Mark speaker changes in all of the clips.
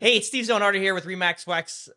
Speaker 1: Hey, it's Steve Zonardo here with Remax Wax.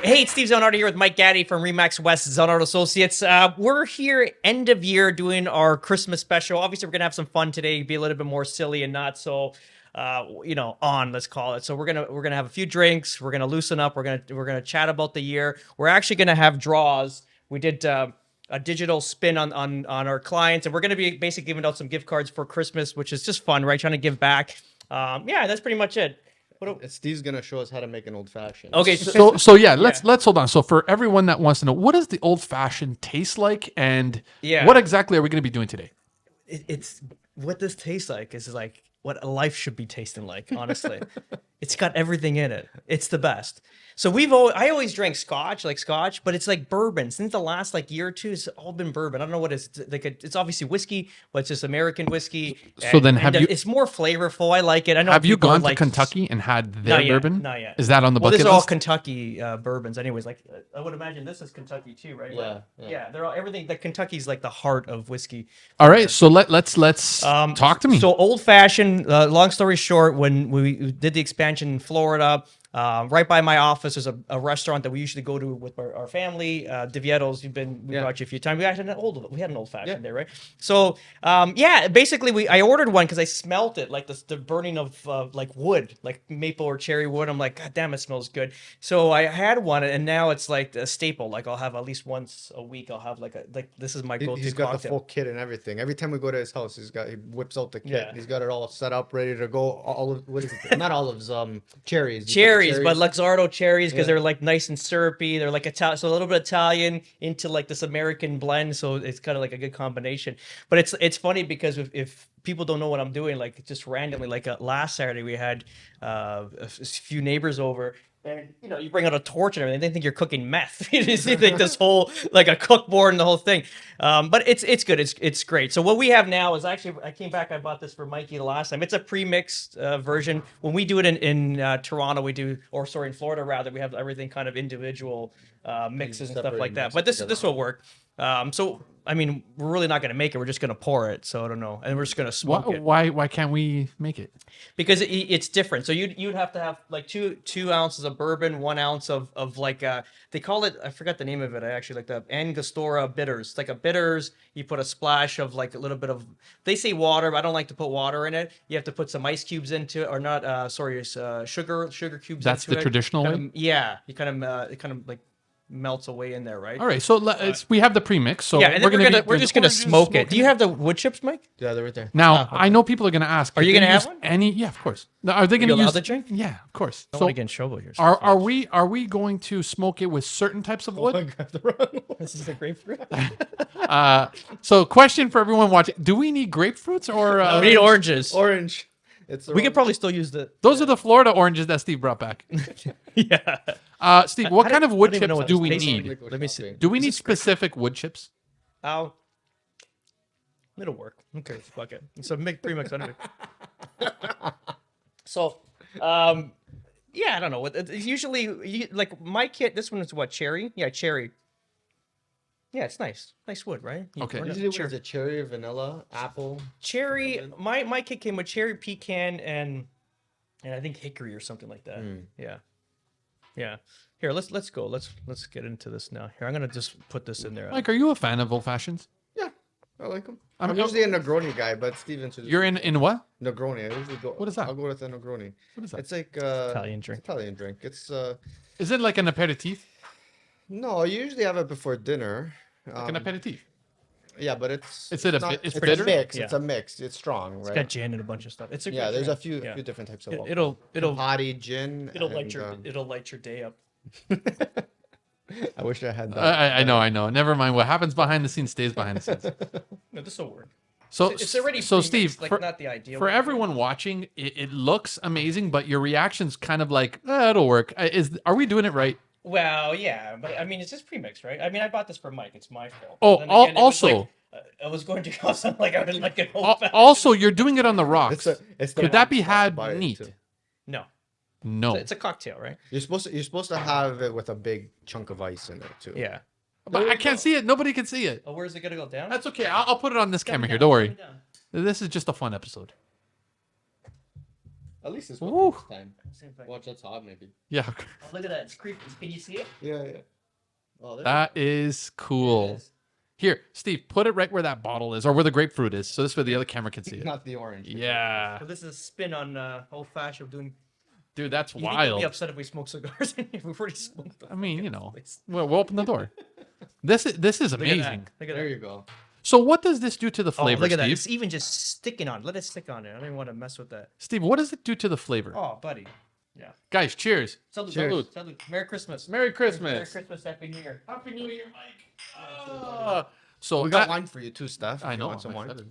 Speaker 1: Hey, it's Steve Zonardo here with Mike Gaddy from Remax West Zonardo Associates. We're here end of year doing our Christmas special. Obviously, we're gonna have some fun today, be a little bit more silly and not so, let's call it. So we're gonna have a few drinks. We're gonna loosen up. We're gonna chat about the year. We're actually gonna have draws. We did a digital spin on our clients, and we're gonna be basically giving out some gift cards for Christmas, which is just fun, right? Trying to give back. Yeah, that's pretty much it.
Speaker 2: Steve's gonna show us how to make an old fashioned.
Speaker 1: Okay,
Speaker 3: So yeah, let's hold on. So for everyone that wants to know, what does the old fashioned taste like, and what exactly are we going to be doing today?
Speaker 1: It's what this tastes like is like what a life should be tasting like. Honestly, it's got everything in it. It's the best. So I always drank scotch, but it's like bourbon. Since the last year or two, it's all been bourbon. I don't know what it's like. It's obviously whiskey, but it's just American whiskey.
Speaker 3: So then it's
Speaker 1: more flavorful. I like it. I know.
Speaker 3: Have you gone to Kentucky and had their bourbon?
Speaker 1: Not yet.
Speaker 3: Is that on the bucket
Speaker 1: list?
Speaker 3: list?
Speaker 1: These are all Kentucky bourbons, anyways. Like I would imagine this is Kentucky too, right? Yeah. They're all everything. Like Kentucky's like the heart of whiskey.
Speaker 3: All right, so let's talk to me.
Speaker 1: So old fashioned. Long story short, when we did the expansion in Florida, right by my office, there's a restaurant that we usually go to with our family. Divietto's. We brought you a few times. We had an old fashioned there, right? So basically I ordered one because I smelt it, like the burning of like wood, like maple or cherry wood. I'm like, God damn, it smells good. So I had one, and now it's like a staple. Like I'll have at least once a week. I'll have this is my go-to.
Speaker 2: He's got
Speaker 1: cocktail.
Speaker 2: the full kit and everything. Every time we go to his house, he whips out the kit.
Speaker 1: Yeah.
Speaker 2: He's got it all set up, ready to go. What is it? Not olives, cherries.
Speaker 1: Cherries, but Luxardo cherries because they're like nice and syrupy. They're like Italian, so a little bit Italian into like this American blend. So it's kind of like a good combination. But it's funny because if people don't know what I'm doing, like just randomly, last Saturday we had a few neighbors over. And you bring out a torch and everything. They think you're cooking meth. You see like this whole like a cookboard and the whole thing. But it's good. It's great. So what we have now is actually I came back. I bought this for Mikey the last time. It's a pre-mixed version. When we do it in Toronto, in Florida rather, we have everything kind of individual mixes and stuff like that. But this will work. So I mean, we're really not going to make it. We're just going to pour it. So I don't know, and we're just going to smoke it.
Speaker 3: Why can't we make it?
Speaker 1: Because it's different. So you'd have to have like two ounces of bourbon, 1 ounce of like they call it, I forgot the name of it. I actually like the Angostura bitters. It's like a bitters. You put a splash of like a little bit of, they say water, but I don't like to put water in it. You have to put some ice cubes into it, or not. Sugar cubes.
Speaker 3: That's
Speaker 1: into
Speaker 3: the
Speaker 1: it.
Speaker 3: traditional way.
Speaker 1: Yeah, it kind of like melts away in there, right?
Speaker 3: All right, so we have the premix. So
Speaker 1: and we're just gonna smoke it. Do you have the wood chips, Mike?
Speaker 2: Yeah, they're right there.
Speaker 3: Now I know people are going to ask.
Speaker 1: Are you going to have one?
Speaker 3: Yeah, of course. Now, are they going to use
Speaker 1: the drink?
Speaker 3: Yeah, of course.
Speaker 1: I don't want to get in trouble here.
Speaker 3: Are we going to smoke it with certain types of wood?
Speaker 1: This is the grapefruit.
Speaker 3: So question for everyone watching: do we need grapefruits or
Speaker 1: we need oranges?
Speaker 2: Orange.
Speaker 1: We could probably still use
Speaker 3: Those are the Florida oranges that Steve brought back.
Speaker 1: Yeah.
Speaker 3: Steve, what kind of wood chips do we need?
Speaker 1: Let me see.
Speaker 3: Do we need specific wood chips?
Speaker 1: It'll work. Okay, fuck it. So pre-mix anyway. So, I don't know. Usually, like my kit. This one is what, cherry? Yeah, cherry. Yeah, it's nice. Nice wood, right?
Speaker 3: Okay.
Speaker 2: Usually what is it? Cherry, vanilla, apple?
Speaker 1: Cherry. My kit came with cherry, pecan, and I think hickory or something like that. Yeah. Here, let's go. Let's get into this now. Here, I'm gonna just put this in there.
Speaker 3: Mike, are you a fan of old fashions?
Speaker 2: Yeah, I like them. I'm usually a Negroni guy, but Steven.
Speaker 3: You're in what?
Speaker 2: Negroni. I usually go.
Speaker 3: What is that?
Speaker 2: I'll go with a Negroni.
Speaker 3: What is that?
Speaker 2: It's like
Speaker 1: Italian drink.
Speaker 2: Italian drink. It's
Speaker 3: Is it like an aperitif?
Speaker 2: No, I usually have it before dinner.
Speaker 3: Like an aperitif.
Speaker 2: Yeah, but it's
Speaker 3: it's
Speaker 2: a
Speaker 3: bitter?
Speaker 2: mix.
Speaker 1: Yeah.
Speaker 2: It's a mix. It's strong, right?
Speaker 1: It's got gin and a bunch of stuff. It's a
Speaker 2: Yeah,
Speaker 1: good
Speaker 2: there's a
Speaker 1: drink.
Speaker 2: few different types of
Speaker 1: It'll
Speaker 2: Campari, gin.
Speaker 1: it'll light your day up.
Speaker 2: I wish I had that.
Speaker 3: I know. Never mind. What happens behind the scenes stays behind the scenes.
Speaker 1: No, this will work.
Speaker 3: So
Speaker 1: It's already
Speaker 3: so
Speaker 1: pre-mixed,
Speaker 3: Steve,
Speaker 1: like not the ideal.
Speaker 3: for everyone watching, it looks amazing, but your reaction's kind of like, it'll work. Are we doing it right?
Speaker 1: Well, yeah, but I mean, it's just premix, right? I mean, I bought this for Mike. It's my fault.
Speaker 3: Oh,
Speaker 1: Then again, it was
Speaker 3: also,
Speaker 1: like, I was going to go something like I would like an old fashioned.
Speaker 3: also, you're doing it on the rocks.
Speaker 2: It's
Speaker 3: Could that be had
Speaker 2: buy it
Speaker 3: neat?
Speaker 2: too.
Speaker 1: No,
Speaker 3: No.
Speaker 1: it's a cocktail, right?
Speaker 2: You're supposed to have it with a big chunk of ice in it too.
Speaker 1: Yeah.
Speaker 3: But I can't see it. Nobody can see it.
Speaker 1: Oh, where's it gonna go down?
Speaker 3: That's okay. I'll put it on this camera here.
Speaker 1: Down,
Speaker 3: Don't worry.
Speaker 1: down.
Speaker 3: This is just a fun episode.
Speaker 2: At least it's
Speaker 3: Ooh.
Speaker 2: this time.
Speaker 1: Same thing.
Speaker 2: Watch that's hot maybe.
Speaker 3: Yeah.
Speaker 1: Oh, look at that. It's creepy. Can you see it?
Speaker 2: Yeah. Oh, there
Speaker 3: That is cool. Here, Steve, put it right where that bottle is or where the grapefruit is. So this way the other camera can see it.
Speaker 2: Not the orange.
Speaker 3: Yeah.
Speaker 1: So this is a spin on old fashioned doing.
Speaker 3: Dude, that's
Speaker 1: You think we'd
Speaker 3: wild.
Speaker 1: be upset if we smoke cigars? We've already smoked them.
Speaker 3: I mean, you know,
Speaker 1: Place.
Speaker 3: we'll open the door. This is
Speaker 1: Look at that.
Speaker 3: amazing.
Speaker 1: Look at
Speaker 2: There
Speaker 1: that.
Speaker 2: you go.
Speaker 3: So what does this do to the
Speaker 1: Oh,
Speaker 3: flavor,
Speaker 1: look at that.
Speaker 3: Steve?
Speaker 1: It's even just sticking on. Let it stick on there. I don't even want to mess with that.
Speaker 3: Steve, what does it do to the flavor?
Speaker 1: Oh, buddy. Yeah.
Speaker 3: Guys, cheers.
Speaker 1: Salute.
Speaker 2: Cheers.
Speaker 1: Salute. Merry Christmas.
Speaker 3: Merry
Speaker 1: Merry
Speaker 3: Christmas.
Speaker 1: Christmas. Happy New Year.
Speaker 3: Happy New Year, Mike. So
Speaker 2: We got wine for you too, Steph.
Speaker 3: I
Speaker 2: if you
Speaker 3: know.
Speaker 2: want some wine.
Speaker 1: It's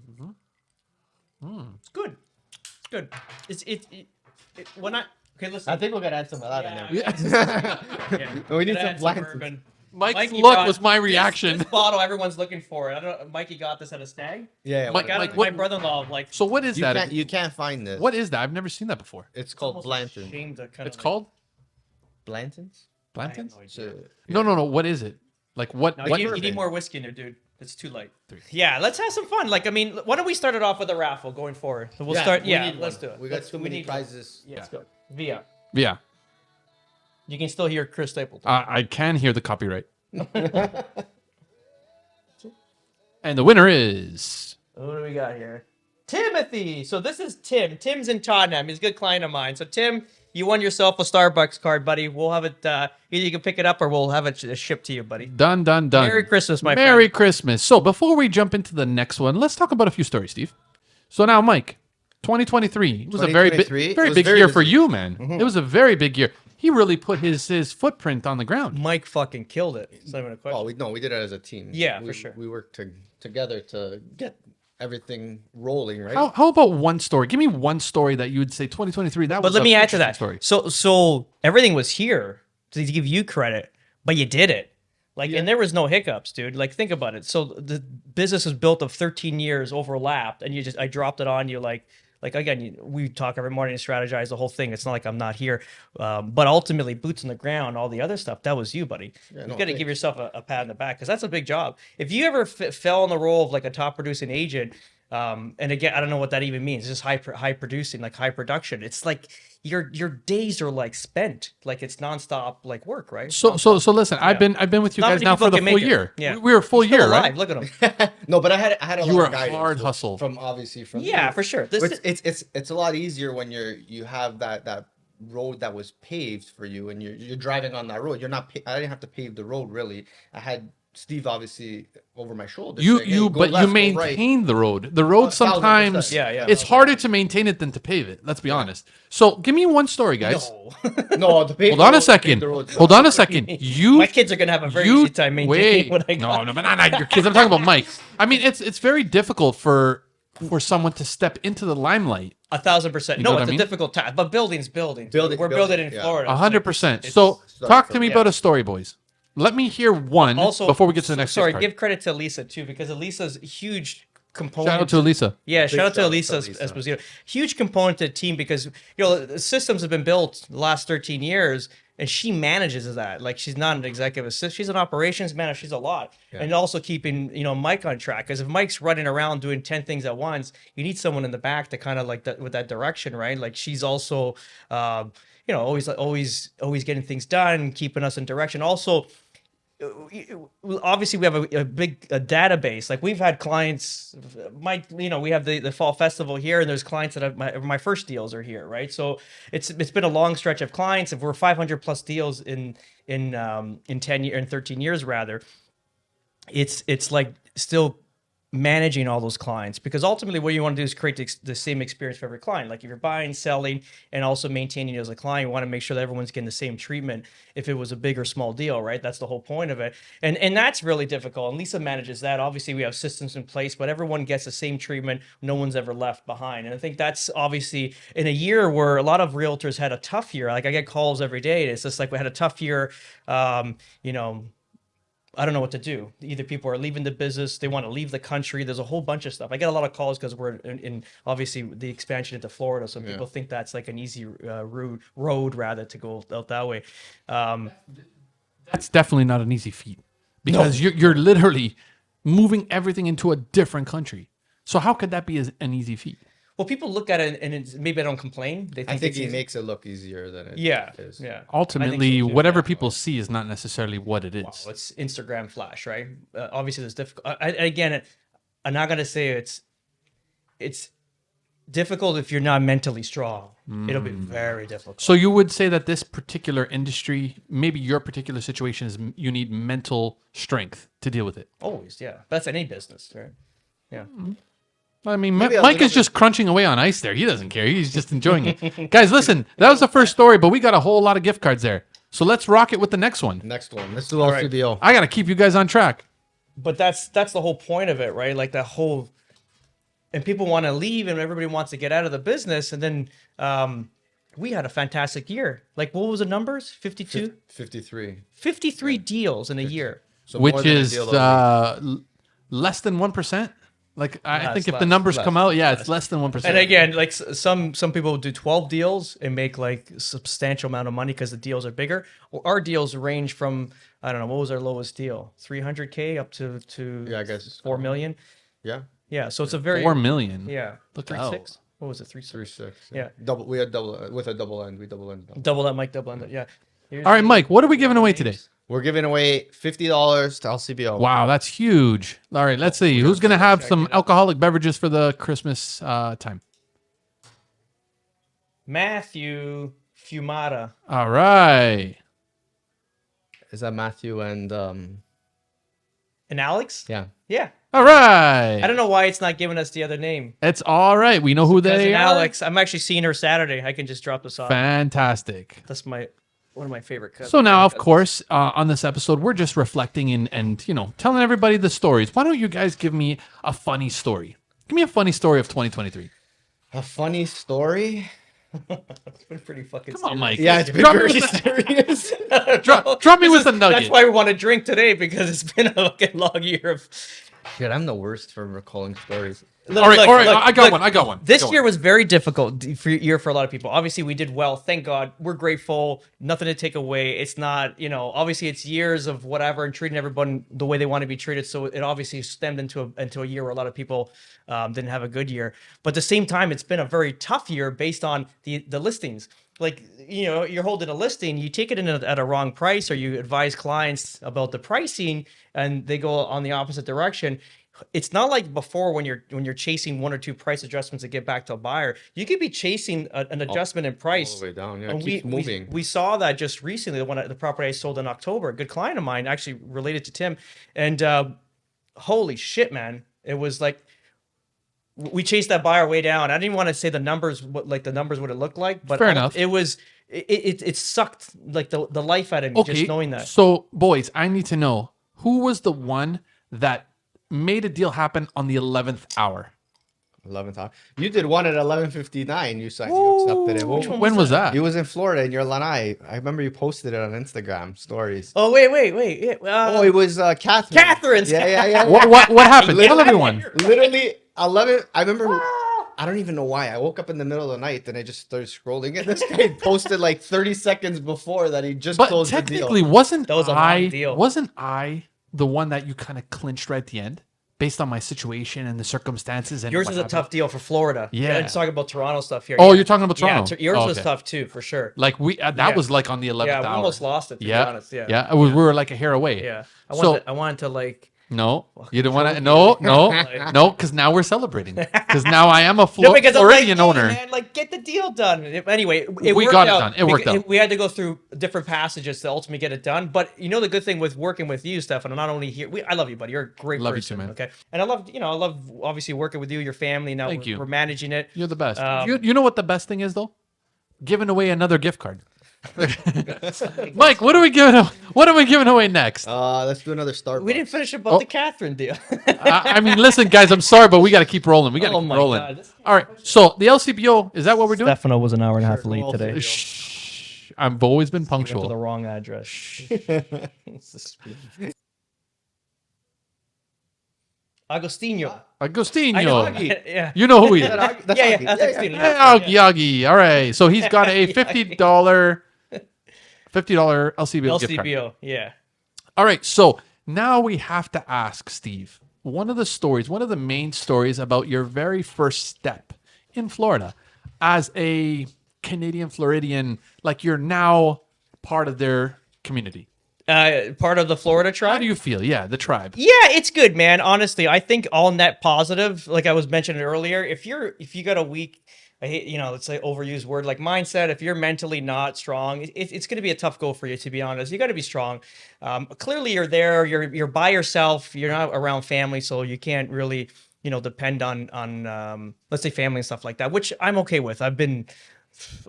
Speaker 1: good. It's good. It when I okay listen.
Speaker 2: I think we're gonna add some of that in there.
Speaker 1: Yeah.
Speaker 2: We need
Speaker 1: Gotta
Speaker 2: some
Speaker 1: add
Speaker 2: Blanton's.
Speaker 1: bourbon.
Speaker 3: Mike's
Speaker 1: Mikey
Speaker 3: look
Speaker 1: brought
Speaker 3: was my
Speaker 1: this-
Speaker 3: reaction.
Speaker 1: This bottle everyone's looking for. I don't know. Mikey got this at a stag.
Speaker 2: Yeah.
Speaker 3: Mike-
Speaker 1: Got
Speaker 3: Mike,
Speaker 1: it,
Speaker 3: what-
Speaker 1: my brother-in-law like.
Speaker 3: So what is that?
Speaker 2: You can't find this.
Speaker 3: What is that? I've never seen that before.
Speaker 2: It's called
Speaker 1: almost
Speaker 2: Blanton.
Speaker 1: ashamed to kind
Speaker 3: It's
Speaker 1: of, like-
Speaker 3: called
Speaker 2: Blanton's.
Speaker 1: I have
Speaker 3: Blanton's?
Speaker 1: no idea.
Speaker 2: So,
Speaker 3: No. What is it? Like what?
Speaker 1: No,
Speaker 3: what?
Speaker 1: you need more whiskey in there, dude. It's too light. Yeah, let's have some fun. Like, I mean, why don't we start it off with a raffle going forward? So we'll start.
Speaker 2: we
Speaker 1: Yeah,
Speaker 2: need
Speaker 1: let's
Speaker 2: one.
Speaker 1: do it.
Speaker 2: We got
Speaker 1: Let's-
Speaker 2: too many
Speaker 1: need-
Speaker 2: prizes.
Speaker 1: Yeah, let's go. Via.
Speaker 3: Yeah,
Speaker 1: You can still hear Chris Stapleton.
Speaker 3: I can hear the copyright. And the winner is
Speaker 1: Who do we got here? Timothy. So this is Tim. Tim's in Tottenham. He's a good client of mine. So Tim, you won yourself a Starbucks card, buddy. We'll have it. Either you can pick it up or we'll have it shipped to you, buddy.
Speaker 3: done.
Speaker 1: Merry Christmas, my
Speaker 3: Merry
Speaker 1: friend.
Speaker 3: Christmas. So before we jump into the next one, let's talk about a few stories, Steve. So now, Mike, 2023 was a very big,
Speaker 2: 2023,
Speaker 3: very
Speaker 2: it was
Speaker 3: big
Speaker 2: very
Speaker 3: year for
Speaker 2: busy.
Speaker 3: you, man. It was a very big year. He really put his footprint on the ground.
Speaker 1: Mike fucking killed it. It's not even a question.
Speaker 2: Oh, we did it as a team.
Speaker 1: Yeah,
Speaker 2: we,
Speaker 1: for sure.
Speaker 2: We worked together to get everything rolling, right?
Speaker 3: How about one story? Give me one story that you would say 2023. That
Speaker 1: But
Speaker 3: was.
Speaker 1: let
Speaker 3: a
Speaker 1: me add to
Speaker 3: interesting
Speaker 1: that.
Speaker 3: Story.
Speaker 1: So everything was here to give you credit, but you did it. Like, and there was no hiccups, dude. Like, think about it. So the business was built of 13 years overlapped, and I dropped it on you like again, we talk every morning and strategize the whole thing. It's not like I'm not here, but ultimately, boots on the ground, all the other stuff, that was you, buddy.
Speaker 2: Yeah,
Speaker 1: You
Speaker 2: no,
Speaker 1: got to
Speaker 2: thanks.
Speaker 1: give yourself a pat on the back because that's a big job. If you ever fell in the role of like a top producing agent, and again, I don't know what that even means. It's just high producing, like high production. It's like your days are like spent, like it's nonstop like work, right?
Speaker 3: So listen. I've been with you
Speaker 1: Not
Speaker 3: guys
Speaker 1: many
Speaker 3: now
Speaker 1: people
Speaker 3: for the
Speaker 1: can
Speaker 3: full
Speaker 1: make it.
Speaker 3: year.
Speaker 1: Yeah.
Speaker 3: We were a full
Speaker 1: Still
Speaker 3: year,
Speaker 1: alive.
Speaker 3: right?
Speaker 1: Look at them.
Speaker 2: No, but I had a
Speaker 3: You
Speaker 2: lot
Speaker 3: were
Speaker 2: of guidance
Speaker 3: hard
Speaker 2: though,
Speaker 3: hustle.
Speaker 2: from obviously from
Speaker 1: Yeah, for sure. This
Speaker 2: But it's a lot easier when you have that road that was paved for you and you're driving on that road. You're not. I didn't have to pave the road really. I had Steve obviously over my shoulder. saying, "Hey, go
Speaker 3: But
Speaker 2: left,
Speaker 3: you
Speaker 2: go right."
Speaker 3: maintain the road. The road
Speaker 2: 1,000%.
Speaker 3: sometimes,
Speaker 1: Yeah.
Speaker 3: it's harder to maintain it than to pave it. Let's be honest. So give me one story, guys.
Speaker 1: No.
Speaker 2: No, the paved
Speaker 3: Hold on
Speaker 2: road-
Speaker 3: a second.
Speaker 2: paved road-
Speaker 3: Hold on a second. You
Speaker 1: My kids are gonna have a very easy time maintaining what I got.
Speaker 3: No, but not your kids. I'm talking about Mike. I mean, it's very difficult for someone to step into the limelight.
Speaker 1: 1,000%.
Speaker 3: know
Speaker 1: No,
Speaker 3: what
Speaker 1: it's
Speaker 3: I
Speaker 1: a
Speaker 3: mean?
Speaker 1: difficult task. But building's building.
Speaker 2: Building-
Speaker 1: We're
Speaker 2: building,
Speaker 1: building in
Speaker 2: yeah.
Speaker 1: Florida.
Speaker 3: 100%.
Speaker 1: It's-
Speaker 3: So
Speaker 2: Sorry
Speaker 3: talk
Speaker 2: for
Speaker 3: to me
Speaker 2: that.
Speaker 3: about a story, boys. Let me hear one
Speaker 1: also
Speaker 3: before we get to the next.
Speaker 1: Sorry,
Speaker 3: card.
Speaker 1: give credit to Elisa too, because Elisa's a huge component.
Speaker 3: Shout out to Elisa.
Speaker 1: Yeah, shout out to
Speaker 2: shout out to
Speaker 1: Elisa
Speaker 2: Elisa.
Speaker 1: Esposito. Huge component to the team because the systems have been built the last 13 years, and she manages that. Like she's not an executive assistant; she's an operations manager. She's a lot, and also keeping Mike on track. Because if Mike's running around doing 10 things at once, you need someone in the back to kind of like that with that direction, right? Like she's also, always getting things done, keeping us in direction. Also, obviously we have a big database. Like we've had clients, we have the fall festival here, and there's clients that have my first deals are here, right? So it's been a long stretch of clients. If we're 500 plus deals in 13 years rather, it's like still managing all those clients, because ultimately what you want to do is create the same experience for every client. Like if you're buying, selling, and also maintaining it as a client, you want to make sure that everyone's getting the same treatment if it was a big or small deal, right? That's the whole point of it. And that's really difficult. And Lisa manages that. Obviously we have systems in place, but everyone gets the same treatment. No one's ever left behind. And I think that's obviously in a year where a lot of realtors had a tough year. Like I get calls every day. It's just like we had a tough year, I don't know what to do. Either people are leaving the business, they want to leave the country. There's a whole bunch of stuff. I get a lot of calls because we're in obviously the expansion into Florida. So people think that's like an easy road rather to go out that way.
Speaker 3: That's definitely not an easy feat. because you're literally moving everything into a different country. So how could that be an easy feat?
Speaker 1: Well, people look at it and it's, maybe I don't complain. They think
Speaker 2: I think
Speaker 1: it's
Speaker 2: he
Speaker 1: easy.
Speaker 2: makes it look easier than it
Speaker 1: Yeah,
Speaker 2: is.
Speaker 1: yeah. I think
Speaker 3: Ultimately,
Speaker 1: so too,
Speaker 3: whatever
Speaker 1: yeah.
Speaker 3: people see is not necessarily what it is.
Speaker 1: Well, it's Instagram flash, right? Obviously, there's difficult. Again, I'm not gonna say it's difficult if you're not mentally strong. It'll be very difficult.
Speaker 3: So you would say that this particular industry, maybe your particular situation, is you need mental strength to deal with it.
Speaker 1: Always, yeah. That's any business, right? Yeah.
Speaker 3: I mean,
Speaker 2: Maybe I'll
Speaker 3: Mike
Speaker 2: look
Speaker 3: is
Speaker 2: up
Speaker 3: just crunching away on ice there. He doesn't care. He's just enjoying it. Guys, listen, that was the first story, but we got a whole lot of gift cards there. So let's rock it with the next one.
Speaker 2: Next one. Let's do
Speaker 1: right.
Speaker 2: LCBO.
Speaker 3: I got to keep you guys on track.
Speaker 1: But that's the whole point of it, right? Like that whole, and people want to leave, and everybody wants to get out of the business, and then we had a fantastic year. Like, what was the numbers? 52,
Speaker 2: 53.
Speaker 1: 53 deals in a year.
Speaker 2: So more
Speaker 3: Which
Speaker 2: than a
Speaker 3: is
Speaker 2: deal a week.
Speaker 3: less than 1%. Like, I
Speaker 1: Yeah,
Speaker 3: think
Speaker 1: it's
Speaker 3: if the
Speaker 1: less,
Speaker 3: numbers
Speaker 1: less,
Speaker 3: come out, it's less than 1%.
Speaker 1: And again, like some people do 12 deals and make like substantial amount of money because the deals are bigger. Well, our deals range from, I don't know, what was our lowest deal? 300K up to
Speaker 2: Yeah, I guess
Speaker 1: 4 million.
Speaker 2: Yeah.
Speaker 1: Yeah, so it's a very
Speaker 3: 4 million.
Speaker 1: yeah.
Speaker 3: Look
Speaker 1: 3.6.
Speaker 3: out.
Speaker 1: What was it? 3.6.
Speaker 2: 3-6.
Speaker 1: Yeah.
Speaker 2: Double. We had double with a double end. We double ended.
Speaker 1: Double that, Mike. Double that. Yeah. Here's
Speaker 3: All right,
Speaker 1: the-
Speaker 3: Mike, what are we giving away today?
Speaker 2: We're giving away $50 to LCBO.
Speaker 3: Wow, that's huge. All right, let's see. Who's going to have some alcoholic beverages for the Christmas time?
Speaker 1: Matthew Fumata.
Speaker 3: All right.
Speaker 2: Is that Matthew and
Speaker 1: And Alex?
Speaker 2: yeah?
Speaker 1: Yeah.
Speaker 3: All right.
Speaker 1: I don't know why it's not giving us the other name.
Speaker 3: It's all right. We know who they
Speaker 1: Cousin
Speaker 3: are.
Speaker 1: Alex. I'm actually seeing her Saturday. I can just drop this off.
Speaker 3: Fantastic.
Speaker 1: That's one of my favorite cousins.
Speaker 3: So now, of course, on this episode, we're just reflecting and telling everybody the stories. Why don't you guys give me a funny story? Give me a funny story of 2023.
Speaker 2: A funny story.
Speaker 1: It's been pretty fucking
Speaker 3: Come on,
Speaker 1: serious.
Speaker 3: Mike.
Speaker 2: Yeah, it's been
Speaker 3: Drop me
Speaker 2: very
Speaker 3: with the-
Speaker 2: serious.
Speaker 3: drop me with a nugget.
Speaker 1: That's why we want to drink today, because it's been a fucking long year of.
Speaker 2: Shit, I'm the worst for recalling stories.
Speaker 1: Look,
Speaker 3: all right.
Speaker 1: look,
Speaker 3: I got
Speaker 1: look,
Speaker 3: one.
Speaker 1: This year was very difficult for a lot of people. Obviously, we did well. Thank God. We're grateful. Nothing to take away. It's not, obviously it's years of whatever and treating everyone the way they want to be treated. So it obviously stemmed into a year where a lot of people didn't have a good year. But at the same time, it's been a very tough year based on the listings. Like, you're holding a listing, you take it in at a wrong price, or you advise clients about the pricing and they go on the opposite direction. It's not like before when you're chasing one or two price adjustments to get back to a buyer. You could be chasing an adjustment in price
Speaker 2: All the way down. Yeah,
Speaker 1: and
Speaker 2: it keeps moving.
Speaker 1: We saw that just recently. The property I sold in October, a good client of mine, actually related to Tim, and holy shit, man! It was like we chased that buyer way down. I didn't want to say the numbers, what the numbers would it look like, but
Speaker 3: Fair enough.
Speaker 1: It was it sucked like the life out of me just knowing that.
Speaker 3: So, boys, I need to know who was the one that made a deal happen on the 11th hour.
Speaker 2: 11th hour. You did one at 11:59. You accepted it.
Speaker 1: Which one
Speaker 3: When was that?
Speaker 2: You was in Florida in your lanai. I remember you posted it on Instagram stories.
Speaker 1: Oh wait. Yeah,
Speaker 2: Oh, it was Catherine.
Speaker 1: Catherine's.
Speaker 2: Yeah.
Speaker 3: What happened? Tell everyone.
Speaker 2: Literally 11. I remember. I don't even know why. I woke up in the middle of the night and I just started scrolling, and this guy posted like 30 seconds before that he just
Speaker 3: But
Speaker 2: closed the
Speaker 3: technically,
Speaker 2: deal.
Speaker 3: wasn't
Speaker 1: That was a long
Speaker 3: I
Speaker 1: deal.
Speaker 3: wasn't I the one that you kind of clinched right at the end based on my situation and the circumstances? And
Speaker 1: Yours
Speaker 3: what
Speaker 1: is a
Speaker 3: happened?
Speaker 1: tough deal for Florida.
Speaker 3: Yeah.
Speaker 1: Let's talk about Toronto stuff here.
Speaker 3: Oh, you're talking about Toronto.
Speaker 1: Yeah, yours
Speaker 3: Oh,
Speaker 1: was
Speaker 3: okay.
Speaker 1: tough too, for sure.
Speaker 3: Like that
Speaker 1: Yeah.
Speaker 3: was like on the 11th
Speaker 1: Yeah, we
Speaker 3: hour.
Speaker 1: almost lost it. To be
Speaker 3: Yeah,
Speaker 1: honest. Yeah.
Speaker 3: yeah. We were like a hair away.
Speaker 1: Yeah.
Speaker 3: So-
Speaker 1: I wanted to like.
Speaker 3: No, you didn't want to. No, because now we're celebrating. Because now I am a
Speaker 1: No, because I'm like,
Speaker 3: Floridian
Speaker 1: hey,
Speaker 3: owner.
Speaker 1: man, like get the deal done. Anyway,
Speaker 3: We
Speaker 1: worked
Speaker 3: got it
Speaker 1: out.
Speaker 3: done. It worked out.
Speaker 1: We had to go through different passages to ultimately get it done. But the good thing with working with you, Stefan, I'm not only here. I love you, buddy. You're a great
Speaker 3: Love you
Speaker 1: person.
Speaker 3: too, man.
Speaker 1: Okay, and I love obviously working with you, your family. Now
Speaker 3: Thank you.
Speaker 1: we're managing it.
Speaker 3: You're the best.
Speaker 1: Um,
Speaker 3: you know what the best thing is though? Giving away another gift card. Mike, what are we giving? What are we giving away next?
Speaker 2: Let's do another Starbucks.
Speaker 1: We didn't finish about the Catherine deal.
Speaker 3: I mean, listen, guys, I'm sorry, but we got to keep rolling. We got to
Speaker 1: Oh
Speaker 3: keep
Speaker 1: my
Speaker 3: rolling.
Speaker 1: God, this-
Speaker 3: All right. So the LCBO, is that what we're doing?
Speaker 1: Stefano was an hour and a half late
Speaker 2: Well,
Speaker 1: today.
Speaker 3: Shh. I've always been
Speaker 1: Went to the
Speaker 3: punctual.
Speaker 1: wrong address. Agostino.
Speaker 3: Agostino.
Speaker 1: Yeah.
Speaker 3: You know who he is.
Speaker 2: That's
Speaker 1: Yeah,
Speaker 2: Augie.
Speaker 1: that's Agostino.
Speaker 3: Hey, Augie. All right. So he's got a $50 LCBO gift card.
Speaker 1: LCBO. Yeah.
Speaker 3: All right. So Now we have to ask Steve, one of the main stories about your very first step in Florida as a Canadian Floridian, like you're now part of their community.
Speaker 1: Part of the Florida tribe.
Speaker 3: How do you feel? Yeah, the tribe.
Speaker 1: Yeah, it's good, man. Honestly, I think all net positive. Like I was mentioning earlier, if you got a weak, I hate, let's say overused word like mindset. If you're mentally not strong, it's going to be a tough go for you. To be honest, you got to be strong. Clearly, you're there. You're by yourself. You're not around family, so you can't really depend on let's say family and stuff like that, which I'm okay with. I've been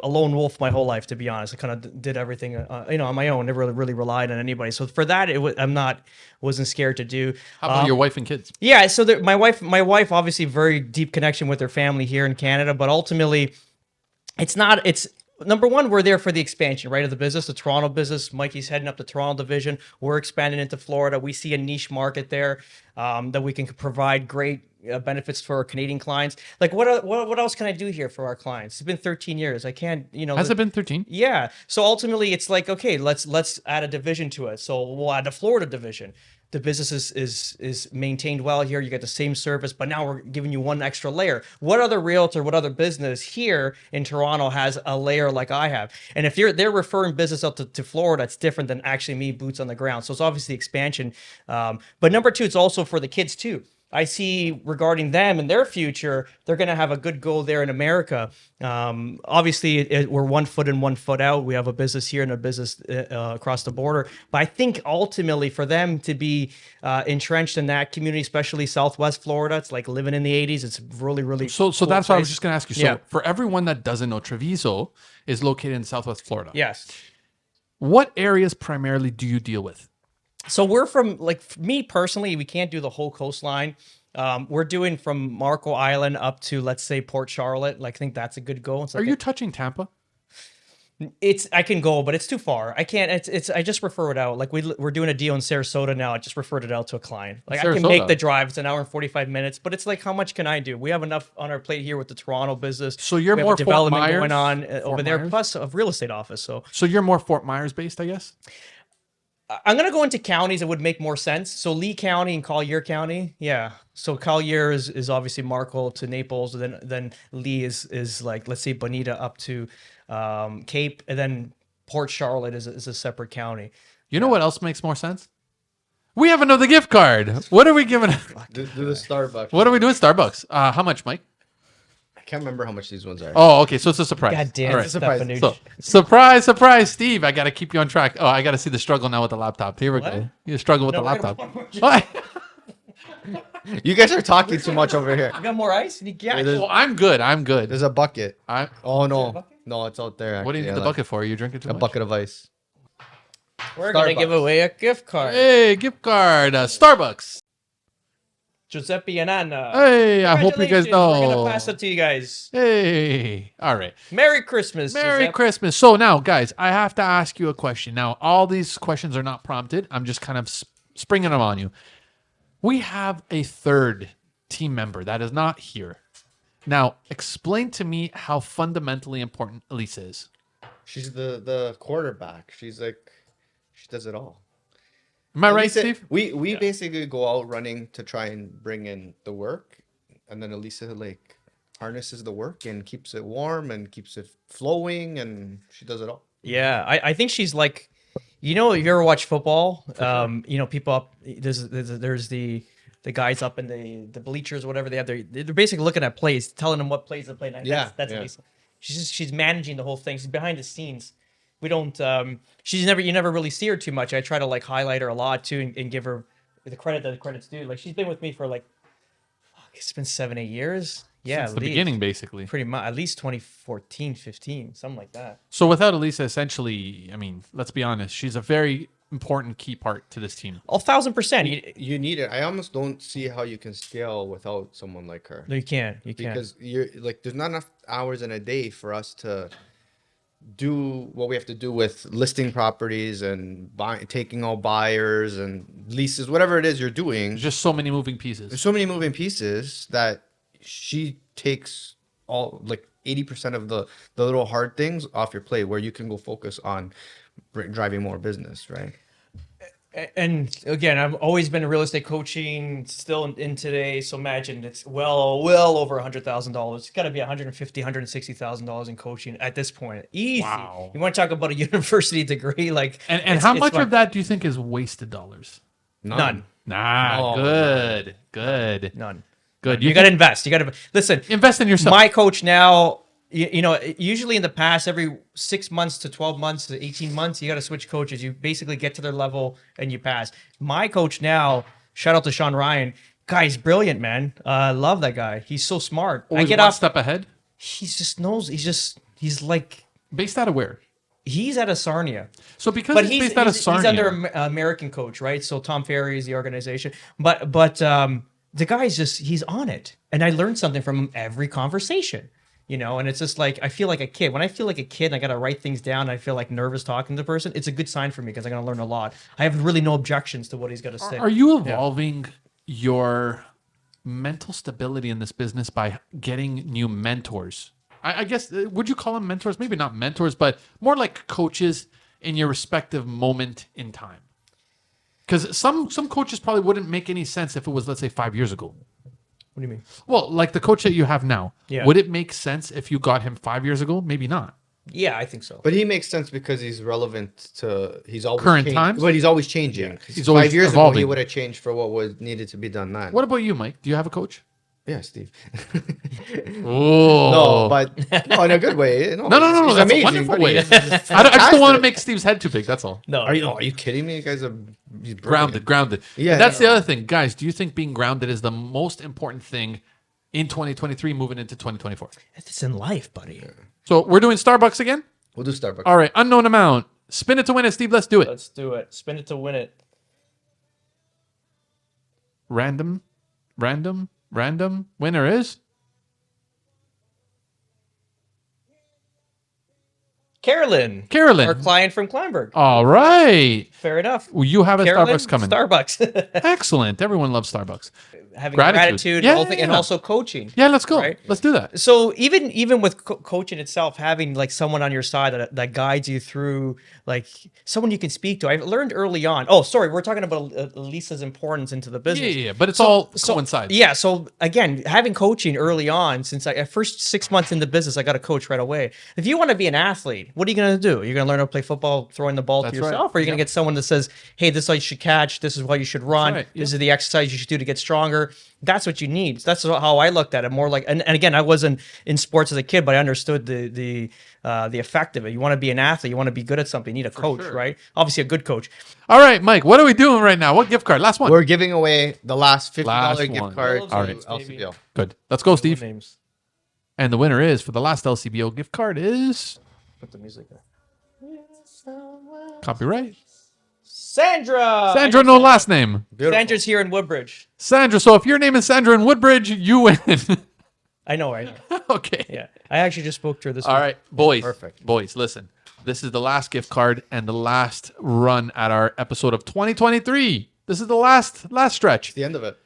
Speaker 1: a lone wolf my whole life, to be honest. I kind of did everything, on my own. Never really relied on anybody. So for that, wasn't scared to do.
Speaker 3: How about your wife and kids?
Speaker 1: Yeah. So my wife, obviously very deep connection with her family here in Canada, but ultimately it's number one, we're there for the expansion, right, of the business, the Toronto business. Mikey's heading up the Toronto division. We're expanding into Florida. We see a niche market there that we can provide great benefits for our Canadian clients. Like what else can I do here for our clients? It's been 13 years. I can't,
Speaker 3: Has it been 13?
Speaker 1: Yeah. So ultimately, it's like, okay, let's add a division to it. So we'll add a Florida division. The business is maintained well here. You get the same service, but now we're giving you one extra layer. What other realtor, what other business here in Toronto has a layer like I have? And if they're referring business up to Florida, it's different than actually me, boots on the ground. So it's obviously expansion. But number two, it's also for the kids too. I see regarding them and their future, they're going to have a good go there in America. Obviously, we're 1 foot in, 1 foot out. We have a business here and a business across the border. But I think ultimately for them to be entrenched in that community, especially Southwest Florida, it's like living in the 80s. It's really, really
Speaker 3: So
Speaker 1: cool
Speaker 3: that's what I was
Speaker 1: place.
Speaker 3: just going to ask you. So
Speaker 1: Yeah.
Speaker 3: for everyone that doesn't know, Treviso is located in Southwest Florida.
Speaker 1: Yes.
Speaker 3: What areas primarily do you deal with?
Speaker 1: So we're from, like, me personally, we can't do the whole coastline. We're doing from Marco Island up to, let's say, Port Charlotte. Like, I think that's a good go. It's
Speaker 3: Are
Speaker 1: like
Speaker 3: you touching Tampa?
Speaker 1: I can go, but it's too far. I can't. I just refer it out. Like we're doing a deal in Sarasota now. I just referred it out to a client. Like I can
Speaker 3: Sarasota?
Speaker 1: make the drive. It's an hour and 45 minutes, but it's like, how much can I do? We have enough on our plate here with the Toronto business.
Speaker 3: So you're
Speaker 1: we have
Speaker 3: more
Speaker 1: a development
Speaker 3: Fort Myers?
Speaker 1: going on
Speaker 3: Fort
Speaker 1: over there,
Speaker 3: Myers?
Speaker 1: plus a real estate office. So
Speaker 3: So you're more Fort Myers based, I guess?
Speaker 1: I'm gonna go into counties that would make more sense. So Lee County and Collier County, yeah. So Collier is obviously Marco to Naples, and then Lee is like, let's say, Bonita up to Cape, and then Port Charlotte is a separate county.
Speaker 3: You know what else makes more sense? We have another gift card. What are we giving?
Speaker 2: Do the Starbucks.
Speaker 3: What are we doing? Starbucks. How much, Mike?
Speaker 2: I can't remember how much these ones are.
Speaker 3: Oh, okay. So it's a surprise.
Speaker 1: God damn
Speaker 3: All
Speaker 1: it,
Speaker 3: right.
Speaker 2: surprise.
Speaker 1: Stefanucci.
Speaker 3: So surprise, Steve. I got to keep you on track. Oh, I got to see the struggle now with the laptop. Here we go. You struggle with
Speaker 1: No,
Speaker 3: the
Speaker 1: we're
Speaker 3: laptop.
Speaker 1: gonna-
Speaker 2: You guys are talking too much over here.
Speaker 1: You got more ice? Yeah.
Speaker 2: There's-
Speaker 3: Well, I'm good.
Speaker 2: There's a bucket.
Speaker 3: I,
Speaker 2: Oh
Speaker 1: a
Speaker 2: no,
Speaker 1: bucket?
Speaker 2: no, it's out there.
Speaker 3: what do you
Speaker 2: actually.
Speaker 3: need the bucket for? Are you drinking too
Speaker 2: A
Speaker 3: much?
Speaker 2: bucket of ice.
Speaker 1: We're gonna give
Speaker 2: Starbucks.
Speaker 1: away a gift card.
Speaker 3: Hey, gift card. Starbucks.
Speaker 1: Giuseppe and Anna.
Speaker 3: Hey, I hope you guys
Speaker 1: Congratulations.
Speaker 3: know.
Speaker 1: We're gonna pass it to you guys.
Speaker 3: Hey. All right.
Speaker 1: Merry Christmas.
Speaker 3: Merry
Speaker 1: Giuseppe.
Speaker 3: Christmas. So now, guys, I have to ask you a question. Now, all these questions are not prompted. I'm just kind of springing them on you. We have a third team member that is not here. Now, explain to me how fundamentally important Elisa is.
Speaker 2: She's the quarterback. She does it all.
Speaker 3: Am I right,
Speaker 2: Elisa-
Speaker 3: Steve?
Speaker 2: We basically go out running to try and bring in the work, and then Elisa like harnesses the work and keeps it warm and keeps it flowing, and she does it all.
Speaker 1: Yeah, I think she's like, you ever watch football? People up there's the guys up in the bleachers, whatever they have. They're basically looking at plays, telling them what plays to play. And
Speaker 2: Yeah,
Speaker 1: that's
Speaker 2: yeah.
Speaker 1: Elisa. She's managing the whole thing. She's behind the scenes. We don't. You never really see her too much. I try to like highlight her a lot too, and give her the credit that the credit's due. Like she's been with me for like, it's been 7-8 years. Yeah,
Speaker 3: Since
Speaker 1: at
Speaker 3: the
Speaker 1: least.
Speaker 3: beginning, basically.
Speaker 1: Pretty much, at least 2014, 15, something like that.
Speaker 3: So without Elisa, essentially, I mean, let's be honest, she's a very important key part to this team.
Speaker 1: 1,000%.
Speaker 2: You need it. I almost don't see how you can scale without someone like her.
Speaker 1: No, you can't. You can't.
Speaker 2: Because you're like, there's not enough hours in a day for us to do what we have to do with listing properties and taking all buyers and leases, whatever it is you're doing.
Speaker 3: There's just so many moving
Speaker 2: There's
Speaker 3: pieces.
Speaker 2: so many moving pieces that she takes all like 80% of the little hard things off your plate, where you can go focus on driving more business, right?
Speaker 1: And again, I've always been in real estate coaching, still in today. So imagine it's well over $100,000. It's got to be $150,000, $160,000 in coaching at this point. Easy.
Speaker 3: Wow.
Speaker 1: You want to talk about a university degree? Like,
Speaker 3: And how much of that do you think is wasted dollars?
Speaker 1: None.
Speaker 3: Nah,
Speaker 2: Oh,
Speaker 3: good. Good.
Speaker 1: None.
Speaker 3: Good.
Speaker 1: You got to invest. You got to listen.
Speaker 3: invest in yourself.
Speaker 1: My coach now, you know, usually in the past, every 6 months to 12 months to 18 months, you got to switch coaches. You basically get to their level and you pass. My coach now, shout out to Sean Ryan. Guy's brilliant, man. I love that guy. He's so smart.
Speaker 3: Always
Speaker 1: I get
Speaker 3: one
Speaker 1: off.
Speaker 3: step ahead.
Speaker 1: He just knows. He's like,
Speaker 3: Based out of where?
Speaker 1: he's at a Sarnia.
Speaker 3: So because
Speaker 1: But
Speaker 3: it's
Speaker 1: he's,
Speaker 3: based out of
Speaker 1: he's
Speaker 3: Sarnia.
Speaker 1: under American coach, right? So Tom Ferry is the organization. But the guy's just, he's on it. And I learned something from him every conversation. You know, and it's just like I feel like a kid. When I feel like a kid and I gotta write things down, and I feel like nervous talking to the person, it's a good sign for me because I'm gonna learn a lot. I have really no objections to what he's got to say.
Speaker 3: Are you evolving your mental stability in this business by getting new mentors? I guess, would you call them mentors? Maybe not mentors, but more like coaches in your respective moment in time. Because some coaches probably wouldn't make any sense if it was, let's say, 5 years ago.
Speaker 1: What do you mean?
Speaker 3: Well, like the coach that you have now,
Speaker 1: Yeah.
Speaker 3: would it make sense if you got him 5 years ago? Maybe not.
Speaker 1: Yeah, I think so.
Speaker 2: But he makes sense because he's relevant to he's always
Speaker 3: Current
Speaker 2: changed,
Speaker 3: times?
Speaker 2: But he's always changing.
Speaker 3: He's always
Speaker 2: 5 years ago, he
Speaker 3: evolving.
Speaker 2: would have changed for what was needed to be done then.
Speaker 3: What about you, Mike? Do you have a coach?
Speaker 2: Yeah, Steve.
Speaker 3: Oh.
Speaker 2: No, but no, in a good way.
Speaker 3: No.
Speaker 2: he's
Speaker 3: That's a
Speaker 2: amazing,
Speaker 3: wonderful
Speaker 2: but
Speaker 3: way.
Speaker 2: he's
Speaker 3: I just don't
Speaker 2: fantastic.
Speaker 3: want to make Steve's head too big. That's all.
Speaker 1: No,
Speaker 2: Are you kidding me? You guys are he's brilliant.
Speaker 3: Grounded.
Speaker 2: Yeah,
Speaker 3: That's
Speaker 2: no.
Speaker 3: the other thing, guys. Do you think being grounded is the most important thing in 2023, moving into 2024?
Speaker 1: it's in life, buddy.
Speaker 3: So we're doing Starbucks again.
Speaker 2: We'll do Starbucks.
Speaker 3: All right, unknown amount. Spin it to win it, Steve. Let's do it.
Speaker 1: Let's do it. Spin it to win it.
Speaker 3: Random. Winner is
Speaker 1: Carolyn,
Speaker 3: Carolyn.
Speaker 1: our client from Kleinberg.
Speaker 3: All right.
Speaker 1: Fair enough.
Speaker 3: Well, you have a
Speaker 1: Carolyn,
Speaker 3: Starbucks coming.
Speaker 1: Starbucks.
Speaker 3: Excellent. Everyone loves Starbucks.
Speaker 1: Having
Speaker 3: Gratitude.
Speaker 1: gratitude,
Speaker 3: Yeah,
Speaker 1: whole thing, and
Speaker 3: yeah.
Speaker 1: also coaching.
Speaker 3: Yeah, let's go.
Speaker 1: Right.
Speaker 3: Let's do that.
Speaker 1: So even with coaching itself, having like someone on your side that guides you through, like someone you can speak to. I learned early on. Oh, sorry, we're talking about Lisa's importance into the
Speaker 3: Yeah,
Speaker 1: business.
Speaker 3: yeah, yeah. But it's all coincides.
Speaker 1: Yeah. So again, having coaching early on, since I first 6 months in the business, I got a coach right away. If you want to be an athlete, what are you going to do? You're going to learn how to play football, throwing the ball
Speaker 3: That's
Speaker 1: to
Speaker 3: right.
Speaker 1: yourself, or you're going to get someone that says, "Hey, this is how you should catch. This is what you should run.
Speaker 3: right.
Speaker 1: This is the exercise you should do to get stronger." That's what you need. That's how I looked at it. More like, and again, I wasn't in sports as a kid, but I understood the effect of it. You want to be an athlete, you want to be good at something, you need a coach,
Speaker 3: sure.
Speaker 1: right? Obviously, a good coach.
Speaker 3: All right, Mike, what are we doing right now? What gift card? Last one.
Speaker 2: We're giving away the last $50
Speaker 3: Last
Speaker 2: gift
Speaker 3: one.
Speaker 2: card
Speaker 1: All
Speaker 2: to
Speaker 1: right.
Speaker 2: LCBO.
Speaker 3: Good. Let's go, Steve.
Speaker 1: Names.
Speaker 3: And the winner is, for the last LCBO gift card, is
Speaker 1: Put the music there.
Speaker 3: copyright.
Speaker 1: Sandra.
Speaker 3: Sandra, no last name.
Speaker 2: Beautiful.
Speaker 1: Sandra's here in Woodbridge.
Speaker 3: Sandra, so if your name is Sandra in Woodbridge, you win.
Speaker 1: I know, right?
Speaker 3: Okay.
Speaker 1: Yeah, I actually just spoke to her this
Speaker 3: All
Speaker 1: week.
Speaker 3: right, boys.
Speaker 2: Perfect.
Speaker 3: Boys, listen. This is the last gift card and the last run at our episode of 2023. This is the last stretch.
Speaker 2: The end of it.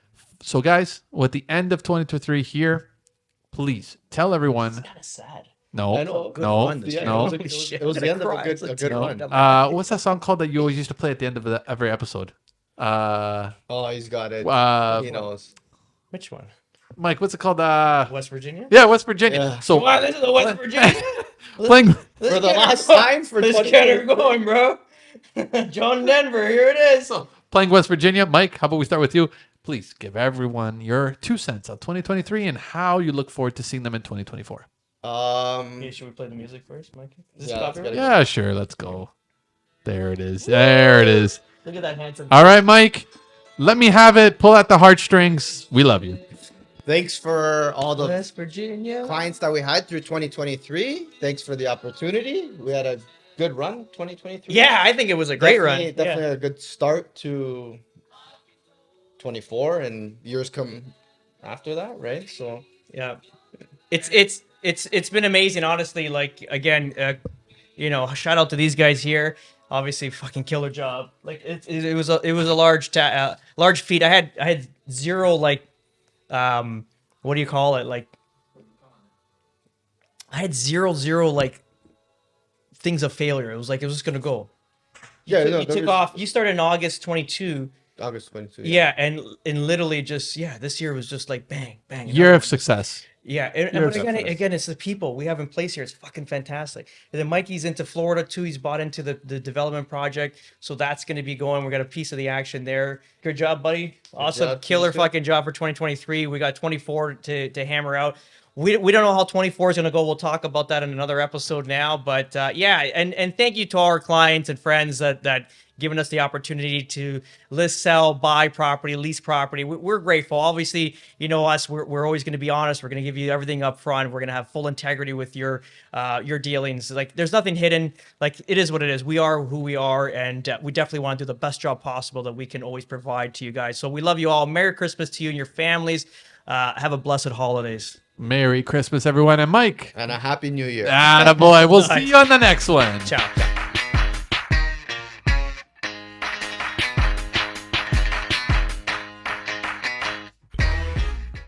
Speaker 3: So, guys, with the end of 2023 here, please tell everyone.
Speaker 1: Kind of sad.
Speaker 3: No,
Speaker 2: I know. Good
Speaker 3: no,
Speaker 1: fun this year.
Speaker 3: no.
Speaker 1: Holy shit,
Speaker 2: It was
Speaker 1: I'm
Speaker 2: the
Speaker 1: gonna
Speaker 2: end of a
Speaker 1: cry.
Speaker 2: good-
Speaker 1: It's
Speaker 2: a
Speaker 1: like
Speaker 2: good
Speaker 1: two-
Speaker 2: run.
Speaker 3: What's that song called that you always used to play at the end of every episode?
Speaker 2: Oh, he's got it. He knows.
Speaker 1: Which one?
Speaker 3: Mike, what's it called?
Speaker 1: West Virginia.
Speaker 3: Yeah, West Virginia.
Speaker 2: Yeah.
Speaker 3: So
Speaker 1: Wow, this is the West Virginia.
Speaker 3: playing.
Speaker 2: For the last time for
Speaker 1: Let's
Speaker 2: 20
Speaker 1: get her going, bro. John Denver, here it is.
Speaker 3: Playing West Virginia. Mike, how about we start with you? Please give everyone your 2 cents on 2023 and how you look forward to seeing them in 2024.
Speaker 1: Yeah, should we play the music first, Mikey? Is this
Speaker 2: Yeah, let's
Speaker 1: copyright?
Speaker 2: get it.
Speaker 3: Yeah, sure. Let's go. There it is. There it is.
Speaker 1: Look at that handsome.
Speaker 3: All right, Mike. Let me have it. Pull out the heartstrings. We love you.
Speaker 2: Thanks for all the
Speaker 1: West Virginia.
Speaker 2: clients that we had through 2023. Thanks for the opportunity. We had a good run 2023.
Speaker 1: Yeah, I think it was a great
Speaker 2: Definitely-
Speaker 1: run.
Speaker 2: Definitely
Speaker 1: Yeah.
Speaker 2: a good start to 24 and years come after that, right? So
Speaker 1: Yeah, it's been amazing, honestly. Like again, shout out to these guys here. Obviously, fucking killer job. Like it was a large feat. I had zero like, what do you call it? Like, I had zero like things of failure. It was like it was just gonna go.
Speaker 2: Yeah,
Speaker 1: you
Speaker 2: no,
Speaker 1: took
Speaker 2: there was-
Speaker 1: off. You started in August 22.
Speaker 2: August 22.
Speaker 1: Yeah, and literally just this year was just like bang bang.
Speaker 3: Year of success.
Speaker 1: Yeah,
Speaker 3: Year
Speaker 1: and
Speaker 3: of
Speaker 1: but again,
Speaker 2: success.
Speaker 1: it's the people we have in place here. It's fucking fantastic. And then Mikey's into Florida too. He's bought into the development project, so that's going to be going. We got a piece of the action there. Good job, buddy. Awesome,
Speaker 2: job,
Speaker 1: killer
Speaker 2: you too.
Speaker 1: fucking job for 2023. We got 24 to hammer out. We don't know how 24 is going to go. We'll talk about that in another episode now. But yeah, and thank you to our clients and friends that giving us the opportunity to list, sell, buy property, lease property. We're grateful. Obviously, you know us. We're always going to be honest. We're going to give you everything up front. We're going to have full integrity with your dealings. Like there's nothing hidden. Like it is what it is. We are who we are, and we definitely want to do the best job possible that we can always provide to you guys. So we love you all. Merry Christmas to you and your families. Have a blessed holidays.
Speaker 3: Merry Christmas, everyone. And Mike.
Speaker 2: And a happy new year.
Speaker 3: Attaboy. We'll see you on the next one.
Speaker 1: Ciao.